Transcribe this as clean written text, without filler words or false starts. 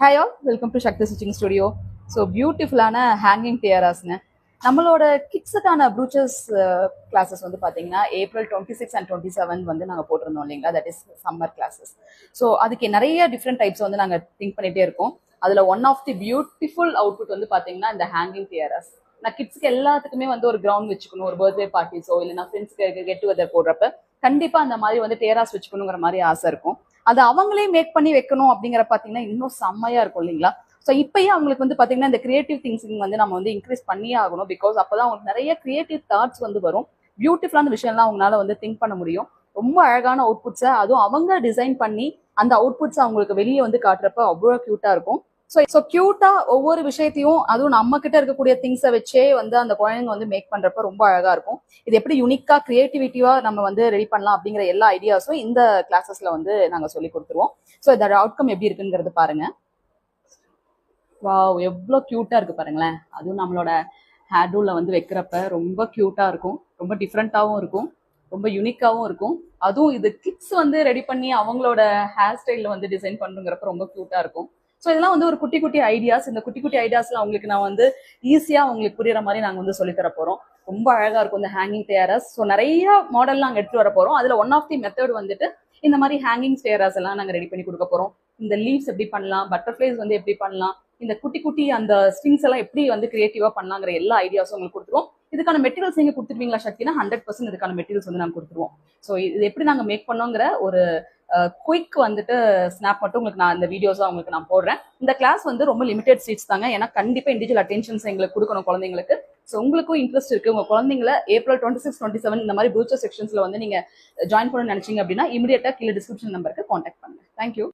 Hi all, welcome to Shakti stitching studio. So பியூட்டிஃபுல்லான hanging டியராஸ்ங்க. நம்மளோட கிட்ஸுக்கான ப்ரூச்சஸ் கிளாஸஸ் வந்து பார்த்தீங்கன்னா April 26 and 27 வந்து நாங்கள் போட்டிருந்தோம் இல்லைங்களா, that is summer classes. So அதுக்கு நிறைய டிஃப்ரெண்ட் டைப்ஸ் வந்து நாங்கள் திங்க் பண்ணிகிட்டே இருக்கோம். அதில் one of the beautiful output வந்து பார்த்தீங்கன்னா இந்த ஹேங்கிங் டியராஸ். நான் கிட்ஸ்க்கு எல்லாத்துக்குமே வந்து ஒரு கிரவுண்ட் வச்சுக்கணும், ஒரு பர்த்டே பார்ட்டிஸோ இல்லைன்னா ஃப்ரெண்ட்ஸ்க்கு கெட் டுகெதர் போடுறப்ப கண்டிப்பாக அந்த மாதிரி வந்து டியராஸ் வச்சுக்கணுங்கிற மாதிரி ஆசை இருக்கும். அது அவங்களே மேக் பண்ணி வைக்கணும் அப்படிங்கிற பார்த்தீங்கன்னா இன்னும் செம்மையா இருக்கும் இல்லைங்களா. ஸோ இப்பயே அவங்களுக்கு வந்து பார்த்தீங்கன்னா இந்த கிரியேட்டிவ் திங்ஸிங் வந்து நம்ம வந்து இன்க்ரீஸ் பண்ணியே ஆகணும். பிகாஸ் அப்போதான் அவங்களுக்கு நிறைய கிரியேட்டிவ் தாட்ஸ் வந்து வரும். பியூட்டிஃபுல்லான விஷயம்லாம் அவங்களால வந்து திங்க் பண்ண முடியும். ரொம்ப அழகான அவுட்புட்ஸை அதுவும் அவங்க டிசைன் பண்ணி அந்த அவுட்புட்ஸ் அவங்களுக்கு வெளியே வந்து காட்டுறப்ப அவ்வளோ க்யூட்டா இருக்கும். ஸோ க்யூட்டா ஒவ்வொரு விஷயத்தையும் அதுவும் நம்ம கிட்ட இருக்கக்கூடிய திங்ஸை வச்சே வந்து அந்த குழந்தைங்க வந்து மேக் பண்றப்ப ரொம்ப அழகா இருக்கும். இது எப்படி யூனிக்கா கிரியேட்டிவிட்டிவா நம்ம வந்து ரெடி பண்ணலாம் அப்படிங்கிற எல்லா ஐடியாஸும் இந்த கிளாஸஸ்ல வந்து நாங்க சொல்லி கொடுத்துருவோம். ஸோ இதோட அவுட்கம் எப்படி இருக்குங்கிறது பாருங்க. வாவ், எவ்வளோ க்யூட்டா இருக்கு பாருங்களேன். அதுவும் நம்மளோட ஹேர் டூல வந்து வைக்கிறப்ப ரொம்ப க்யூட்டா இருக்கும், ரொம்ப டிஃப்ரெண்ட்டாகவும் இருக்கும், ரொம்ப யூனிக்காகவும் இருக்கும். அதுவும் இது கிட்ஸ் வந்து ரெடி பண்ணி அவங்களோட ஹேர் ஸ்டைலில் வந்து டிசைன் பண்ணுங்கிறப்ப ரொம்ப க்யூட்டா இருக்கும். ஸோ இதெல்லாம் வந்து ஒரு குட்டி குட்டி ஐடியாஸ். இந்த குட்டி குட்டி ஐடியாஸ்ல அவங்களுக்கு நான் வந்து ஈஸியாக அவங்களுக்கு புரியுற மாதிரி நாங்கள் வந்து சொல்லித்தர போகிறோம். ரொம்ப அழகா இருக்கும் இந்த ஹேங்கிங் ஸ்டேரஸ். ஸோ நிறைய மாடல் நாங்கள் எடுத்து வர போகிறோம். அதில் ஒன் ஆஃப் தி மெத்தட் வந்துட்டு இந்த மாதிரி ஹேங்கிங் ஸ்டேரஸ் எல்லாம் நாங்கள் ரெடி பண்ணி கொடுக்க போகிறோம். இந்த லீவ்ஸ் எப்படி பண்ணலாம், பட்டர்ஃப்ளைஸ் வந்து எப்படி பண்ணலாம், இந்த குட்டி குட்டி அந்த ஸ்ட்ரிங்ஸ் எல்லாம் எப்படி வந்து கிரியேட்டிவா பண்ணலாங்கிற எல்லா ஐடியாஸும் உங்களுக்கு கொடுத்துருவோம். இதுக்கான மெட்டீரியல்ஸ் நீங்க கொடுத்துருவீங்களா சக்தினா 100% இதுக்கான மெட்டீரியல்ஸ் வந்து நாங்கள் கொடுத்துருவோம். ஸோ இது எப்படி நாங்கள் மேக் பண்ணோங்கிற ஒரு குயிக் வந்துட்டு ஸ்னாப் மட்டும் உங்களுக்கு நான் இந்த வீடியோஸாக உங்களுக்கு நான் போடுறேன். இந்த கிளாஸ் வந்து ரொம்ப லிமிடெட் சீட்ஸ் தாங்க, ஏன்னா கண்டிப்பாக இண்டிவிஜுவல் அட்டென்ஷன்ஸ் எங்களுக்கு கொடுக்கணும் குழந்தைங்களுக்கு. ஸோ உங்களுக்கும் இன்ட்ரெஸ்ட் இருக்கு, உங்க குழந்தைங்களை April 26, 27 இந்த மாதிரி ப்ரூச்சர் செக்ஷன்ஸ்ல வந்து நீங்க ஜாயின் பண்ணணும்னு நினைச்சீங்க அப்படின்னா இமீடியட்டா கீழே டிஸ்கிரிப்ஷன் நம்பருக்கு கான்டாக்ட் பண்ணுங்க. தேங்க்யூ.